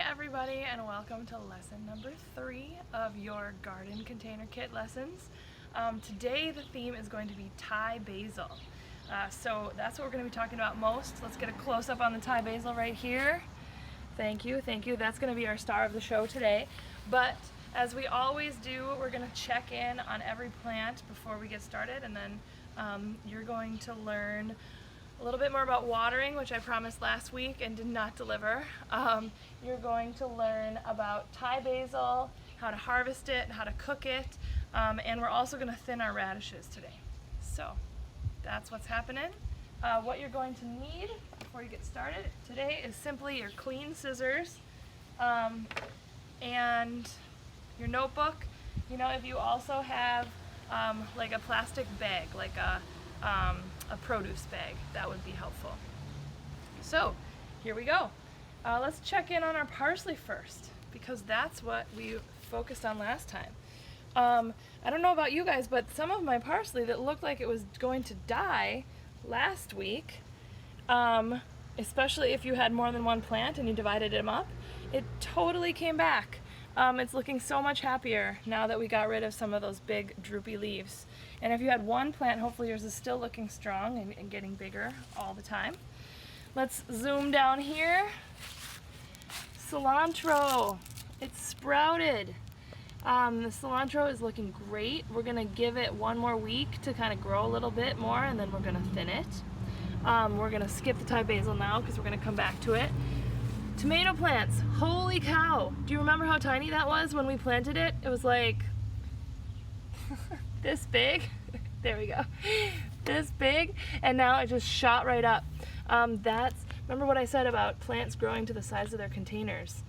everybody, and welcome to lesson number 3 of your garden container kit lessons. Today the theme is going to be Thai basil. So that's what we're going to be talking about most. Let's get a close-up on the Thai basil right here. Thank you, thank you. That's going to be our star of the show today. But as we always do, we're going to check in on every plant before we get started, and then you're going to learn a little bit more about watering, which I promised last week and did not deliver. You're going to learn about Thai basil, how to harvest it, how to cook it, and we're also going to thin our radishes today. So that's what's happening. What you're going to need before you get started today is simply your clean scissors and your notebook. You know, if you also have like a plastic bag, like a produce bag, that would be helpful. So here we go. Let's check in on our parsley first, because that's what we focused on last time. I don't know about you guys, but some of my parsley that looked like it was going to die last week, especially if you had more than one plant and you divided them up, it totally came back. It's looking so much happier now that we got rid of some of those big droopy leaves. And if you had one plant, hopefully yours is still looking strong and getting bigger all the time. Let's zoom down here. Cilantro, it's sprouted. The cilantro is looking great. We're gonna give it one more week to kind of grow a little bit more, and then we're gonna thin it. We're gonna skip the Thai basil now because we're gonna come back to it. Tomato plants, holy cow. Do you remember how tiny that was when we planted it? It was like this big. There we go. This big, and now it just shot right up. Remember what I said about plants growing to the size of their containers?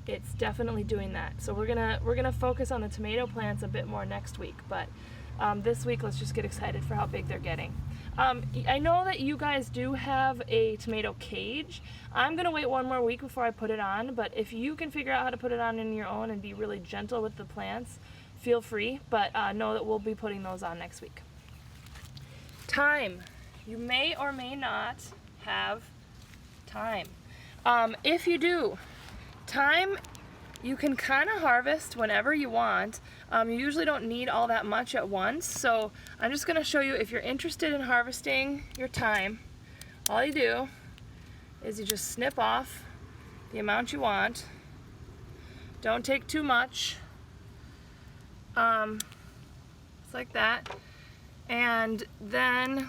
It's definitely doing that. So we're gonna focus on the tomato plants a bit more next week, but this week let's just get excited for how big they're getting. I know that you guys do have a tomato cage. I'm gonna wait one more week before I put it on, but if you can figure out how to put it on in your own and be really gentle with the plants, feel free, but know that we'll be putting those on next week. Thyme. You may or may not have thyme. If you do, thyme you can kind of harvest whenever you want. You usually don't need all that much at once, so I'm just going to show you, if you're interested in harvesting your thyme, all you do is you just snip off the amount you want. Don't take too much. It's like that. And then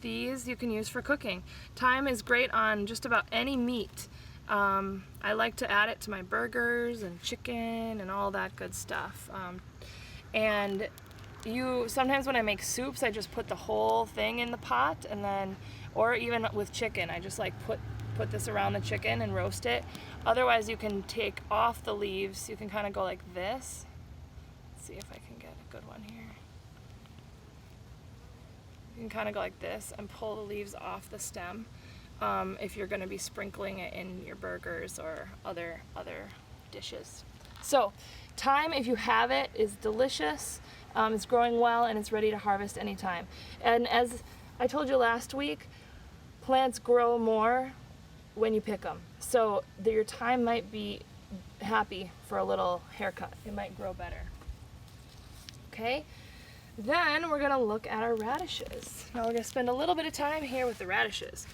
these you can use for cooking. Thyme is great on just about any meat. I like to add it to my burgers and chicken and all that good stuff. And sometimes when I make soups, I just put the whole thing in the pot, and then, or even with chicken, I just like put this around the chicken and roast it. Otherwise, you can take off the leaves. You can kind of go like this. Let's see if I can get a good one here. You can kind of go like this and pull the leaves off the stem. If you're going to be sprinkling it in your burgers or other dishes. So thyme, if you have it, is delicious. It's growing well and it's ready to harvest anytime. And as I told you last week, plants grow more when you pick them. So your thyme might be happy for a little haircut. It might grow better. Okay? Then we're going to look at our radishes. Now we're going to spend a little bit of time here with the radishes.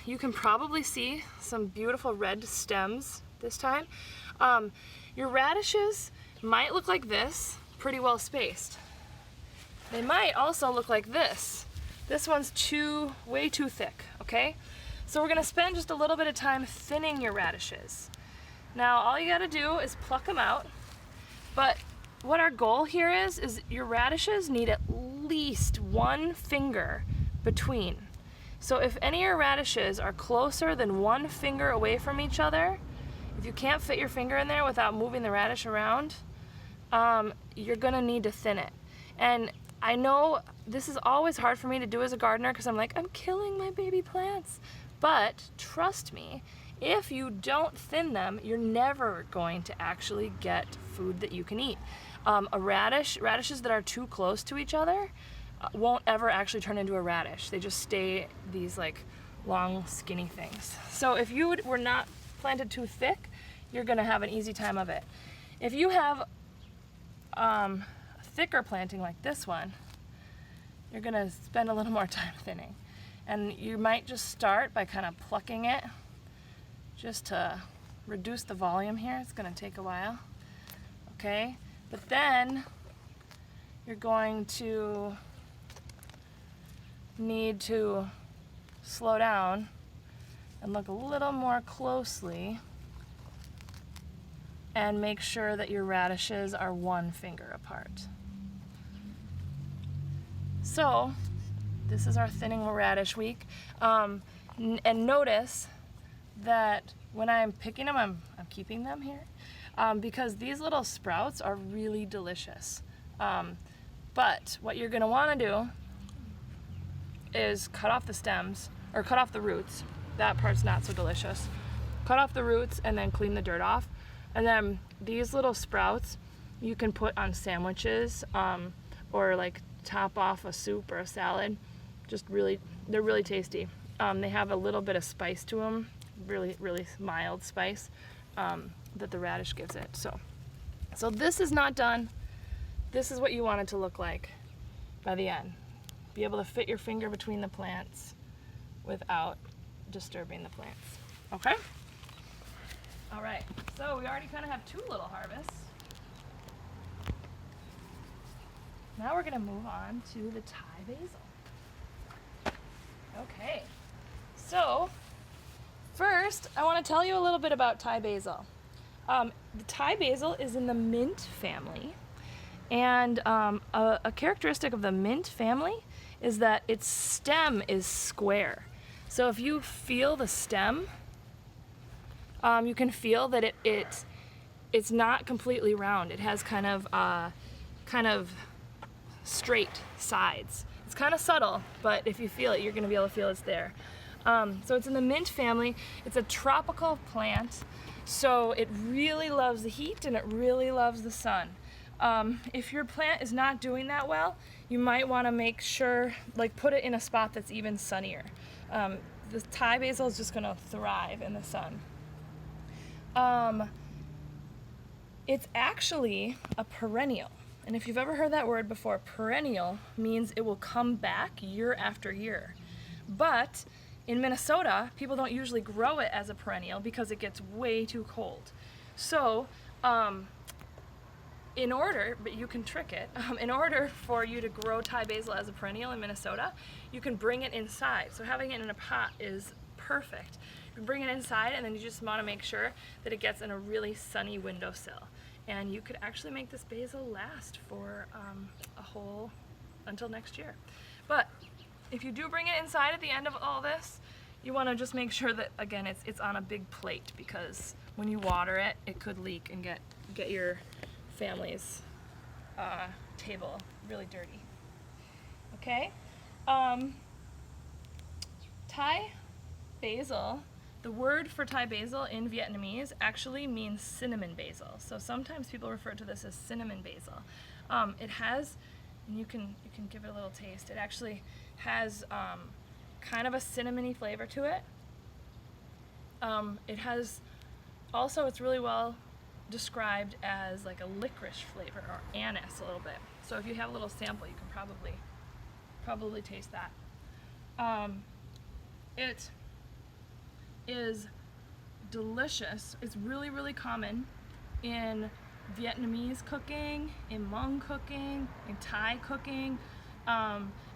You can probably see some beautiful red stems this time. Your radishes might look like this, pretty well spaced. They might also look like this. This one's way too thick, okay? So we're gonna spend just a little bit of time thinning your radishes. Now all you gotta do is pluck them out, but what our goal here is your radishes need at least 1 finger between. So if any of your radishes are closer than 1 finger away from each other, if you can't fit your finger in there without moving the radish around, you're gonna need to thin it. And I know this is always hard for me to do as a gardener, because I'm like, I'm killing my baby plants. But trust me, if you don't thin them, you're never going to actually get food that you can eat. Radishes that are too close to each other won't ever actually turn into a radish. They just stay these like long skinny things. So if you were not planted too thick, you're gonna have an easy time of it. If you have a thicker planting like this one, you're gonna spend a little more time thinning. And you might just start by kind of plucking it just to reduce the volume here. It's gonna take a while, okay? But then you're going to need to slow down and look a little more closely and make sure that your radishes are 1 finger apart. So this is our thinning radish week. And notice that when I'm picking them, I'm keeping them here because these little sprouts are really delicious. But what you're gonna wanna do is cut off the stems, or cut off the roots. That part's not so delicious. Cut off the roots and then clean the dirt off. And then these little sprouts you can put on sandwiches or like top off a soup or a salad. They're really tasty. They have a little bit of spice to them, really mild spice that the radish gives it. So this is not done. This is what you want it to look like by the end. Be able to fit your finger between the plants without disturbing the plants. Okay? All right, so we already kind of have 2 little harvests. Now we're gonna move on to the Thai basil. Okay, so first I want to tell you a little bit about Thai basil. The Thai basil is in the mint family, and a characteristic of the mint family is that its stem is square. So if you feel the stem, you can feel that it's not completely round. It has kind of straight sides. It's kind of subtle, but if you feel it, you're going to be able to feel it's there. So it's in the mint family. It's a tropical plant, so it really loves the heat and it really loves the sun. If your plant is not doing that well, you might want to make sure, like, put it in a spot that's even sunnier. The Thai basil is just going to thrive in the sun. It's actually a perennial. And if you've ever heard that word before, perennial means it will come back year after year. But in Minnesota, people don't usually grow it as a perennial because it gets way too cold. So, but you can trick it. In order for you to grow Thai basil as a perennial in Minnesota, you can bring it inside. So having it in a pot is perfect. You can bring it inside, and then you just want to make sure that it gets in a really sunny windowsill. And you could actually make this basil last for until next year. But if you do bring it inside at the end of all this, you want to just make sure that, again, it's on a big plate, because when you water it, it could leak and get your family's table really dirty. Okay? Thai basil, the word for Thai basil in Vietnamese actually means cinnamon basil. So sometimes people refer to this as cinnamon basil. It has, and you can give it a little taste, it actually has kind of a cinnamony flavor to it. It has, also it's really well described as like a licorice flavor, or anise a little bit. So if you have a little sample, you can probably taste that. It is delicious. It's really common in Vietnamese cooking, in Hmong cooking, in Thai cooking.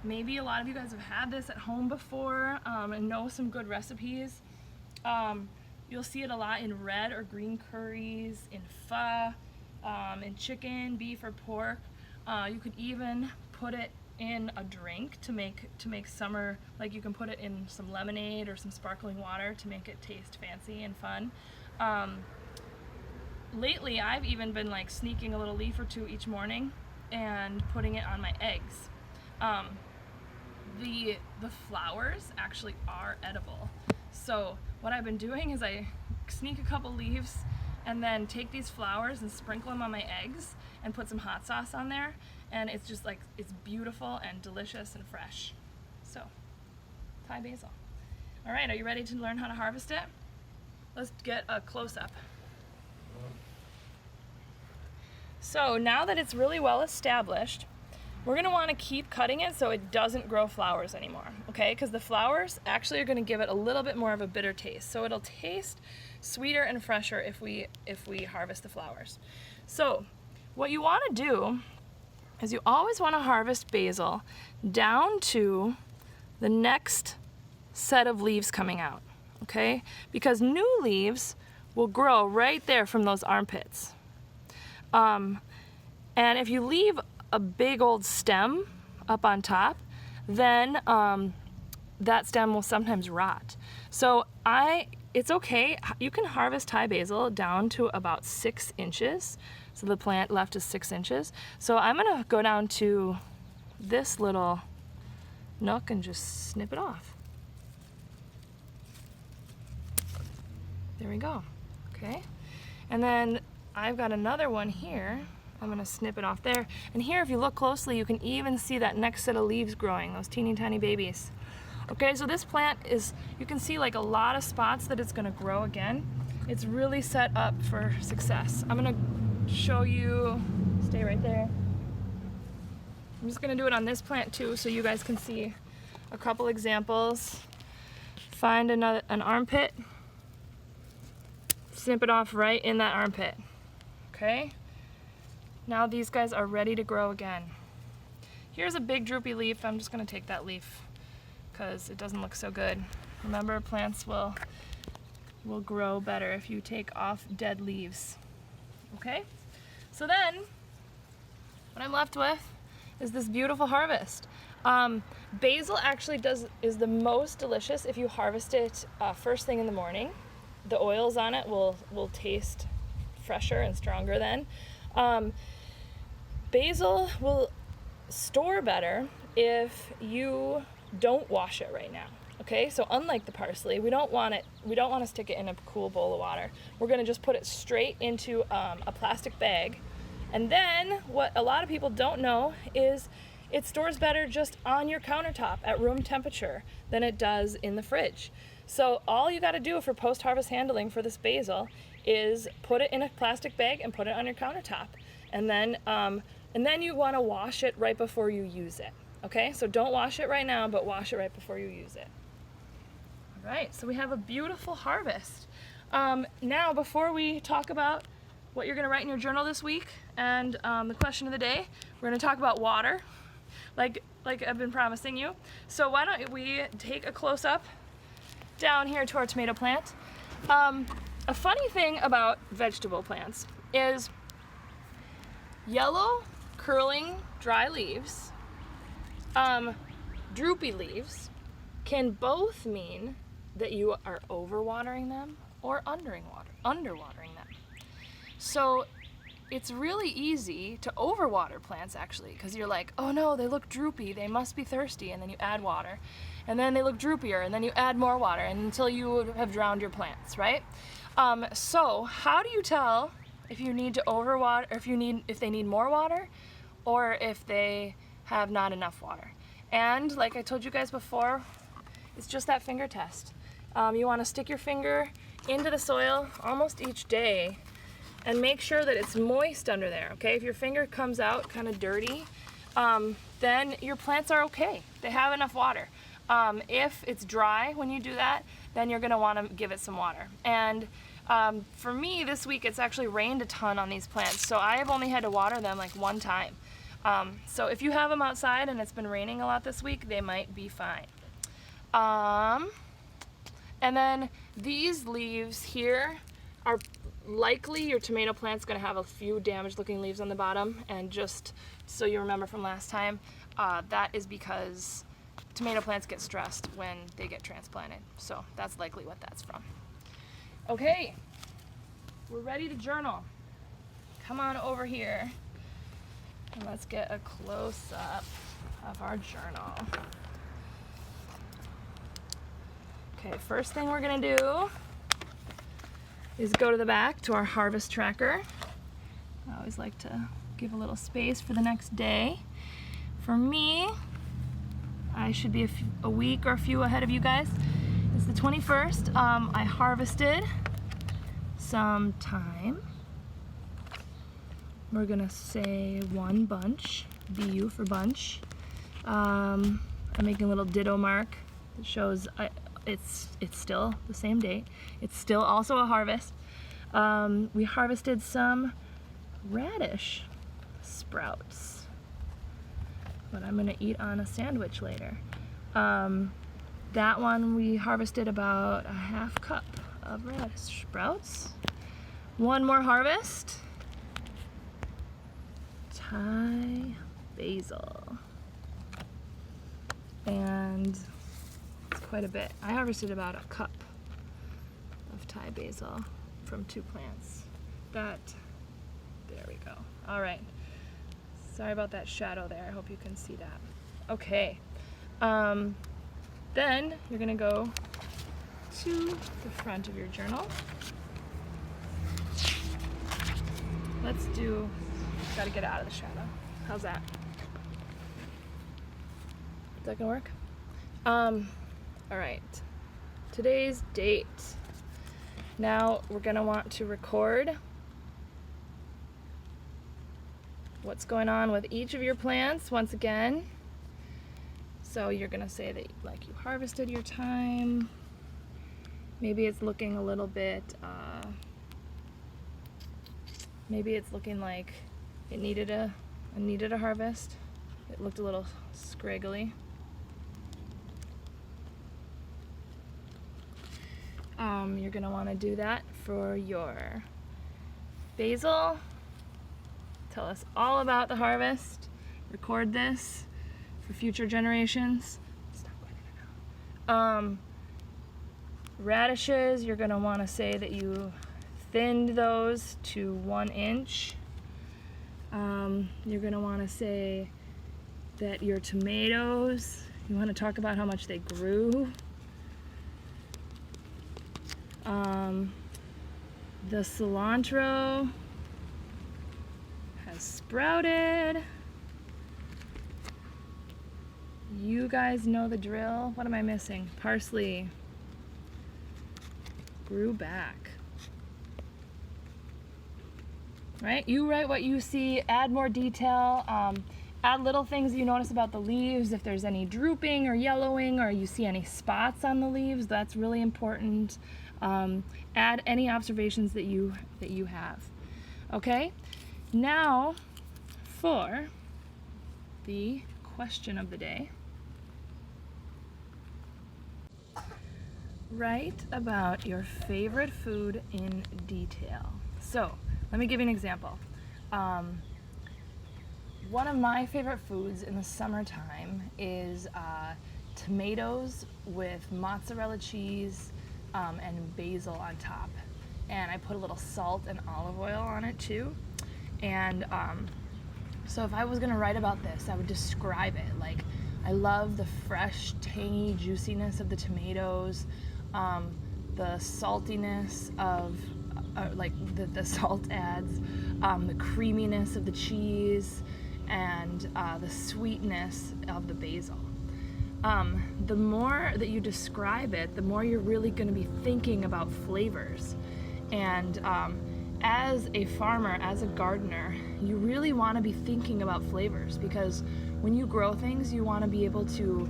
Maybe a lot of you guys have had this at home before and know some good recipes. You'll see it a lot in red or green curries, in pho, in chicken, beef, or pork. You could even put it in a drink to make summer, like you can put it in some lemonade or some sparkling water to make it taste fancy and fun. Lately, I've even been like sneaking a little leaf or 2 each morning and putting it on my eggs. The flowers actually are edible. So what I've been doing is I sneak a couple leaves and then take these flowers and sprinkle them on my eggs and put some hot sauce on there, and it's just like, it's beautiful and delicious and fresh. So, Thai basil. All right, are you ready to learn how to harvest it? Let's get a close-up. So now that it's really well established, we're gonna wanna keep cutting it so it doesn't grow flowers anymore, okay? Because the flowers actually are gonna give it a little bit more of a bitter taste. So it'll taste sweeter and fresher if we harvest the flowers. So what you wanna do is you always wanna harvest basil down to the next set of leaves coming out, okay? Because new leaves will grow right there from those armpits. And if you leave a big old stem up on top, then that stem will sometimes rot. So it's okay, you can harvest Thai basil down to about 6 inches. So the plant left is 6 inches. So I'm gonna go down to this little nook and just snip it off. There we go, okay? And then I've got another one here. I'm gonna snip it off there. And here, if you look closely, you can even see that next set of leaves growing, those teeny tiny babies. Okay, so this plant is, you can see like a lot of spots that it's gonna grow again. It's really set up for success. I'm gonna show you, stay right there. I'm just gonna do it on this plant too, so you guys can see a couple examples. Find an armpit, snip it off right in that armpit, okay? Now these guys are ready to grow again. Here's a big droopy leaf. I'm just gonna take that leaf because it doesn't look so good. Remember, plants will grow better if you take off dead leaves. Okay? So then, what I'm left with is this beautiful harvest. Basil actually is the most delicious if you harvest it first thing in the morning. The oils on it will taste fresher and stronger then. Basil will store better if you don't wash it right now. Okay, so unlike the parsley, we don't want to stick it in a cool bowl of water. We're gonna just put it straight into a plastic bag. And then what a lot of people don't know is it stores better just on your countertop at room temperature than it does in the fridge. So all you gotta do for post-harvest handling for this basil is put it in a plastic bag and put it on your countertop. And then you wanna wash it right before you use it. Okay, so don't wash it right now, but wash it right before you use it. All right, so we have a beautiful harvest. Now, before we talk about what you're gonna write in your journal this week and the question of the day, we're gonna talk about water, like I've been promising you. So why don't we take a close-up down here to our tomato plant. A funny thing about vegetable plants is yellow, curling, dry leaves, droopy leaves can both mean that you are overwatering them or underwatering them. So it's really easy to overwater plants actually, because you're like, oh no, they look droopy, they must be thirsty, and then you add water. And then they look droopier, and then you add more water until you have drowned your plants, right? So how do you tell if you need to overwater, or if they need more water, or if they have not enough water? And like I told you guys before, it's just that finger test. You want to stick your finger into the soil almost each day and make sure that it's moist under there, okay? If your finger comes out kind of dirty, then your plants are okay. They have enough water. If it's dry when you do that, then you're gonna wanna give it some water. And for me, this week it's actually rained a ton on these plants, so I have only had to water them like one time. So if you have them outside and it's been raining a lot this week, they might be fine. And then these leaves here are likely your tomato plant's gonna have a few damaged looking leaves on the bottom, and just so you remember from last time, that is because tomato plants get stressed when they get transplanted. So that's likely what that's from. Okay, we're ready to journal. Come on over here and let's get a close-up of our journal. Okay, first thing we're gonna do is go to the back to our harvest tracker. I always like to give a little space for the next day. For me, I should be a week or a few ahead of you guys. It's the 21st. I harvested some thyme. We're gonna say 1 bunch, BU for bunch. I'm making a little ditto mark that shows it's still the same date. It's still also a harvest. We harvested some radish sprouts, what I'm gonna eat on a sandwich later. That one we harvested about a 1/2 cup of radish sprouts. One more harvest. Thai basil. And it's quite a bit. I harvested about a cup of Thai basil from 2 plants. There we go. All right. Sorry about that shadow there. I hope you can see that. Okay. Then you're gonna go to the front of your journal. Gotta get out of the shadow. How's that? Is that gonna work? All right. Today's date. Now we're gonna want to record what's going on with each of your plants once again. So you're gonna say that like you harvested your thyme. Maybe it's looking a little bit, maybe it's looking like it needed a harvest. It looked a little scraggly. You're gonna wanna do that for your basil. Tell us all about the harvest. Record this for future generations. Stop going in and out. Radishes, you're gonna wanna say that you thinned those to 1 inch. You're gonna wanna say that your tomatoes, you wanna talk about how much they grew. The cilantro has sprouted. You guys know the drill. What am I missing? Parsley grew back. Right? You write what you see, add more detail, add little things you notice about the leaves, if there's any drooping or yellowing or you see any spots on the leaves, that's really important. Add any observations that you have. Okay? Now for the question of the day. Write about your favorite food in detail. So, let me give you an example. One of my favorite foods in the summertime is tomatoes with mozzarella cheese and basil on top. And I put a little salt and olive oil on it too. And so if I was gonna write about this, I would describe it. Like, I love the fresh, tangy juiciness of the tomatoes, the saltiness of, like the salt adds, the creaminess of the cheese, and the sweetness of the basil. The more that you describe it, the more you're really going to be thinking about flavors. And as a farmer, as a gardener, you really want to be thinking about flavors, because when you grow things, you want to be able to,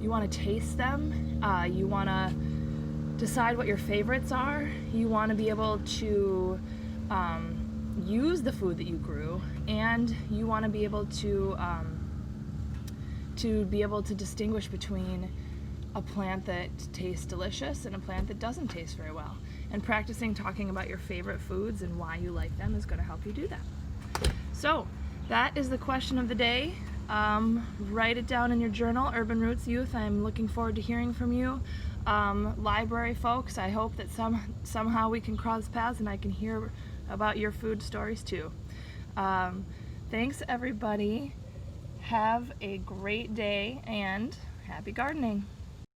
you want to taste them, you want to decide what your favorites are, you want to be able to use the food that you grew, and you want to be able to distinguish between a plant that tastes delicious and a plant that doesn't taste very well. And practicing talking about your favorite foods and why you like them is going to help you do that. So that is the question of the day. Write it down in your journal. Urban Roots Youth, I'm looking forward to hearing from you. Library folks, I hope that somehow we can cross paths and I can hear about your food stories too. Thanks everybody. Have a great day and happy gardening.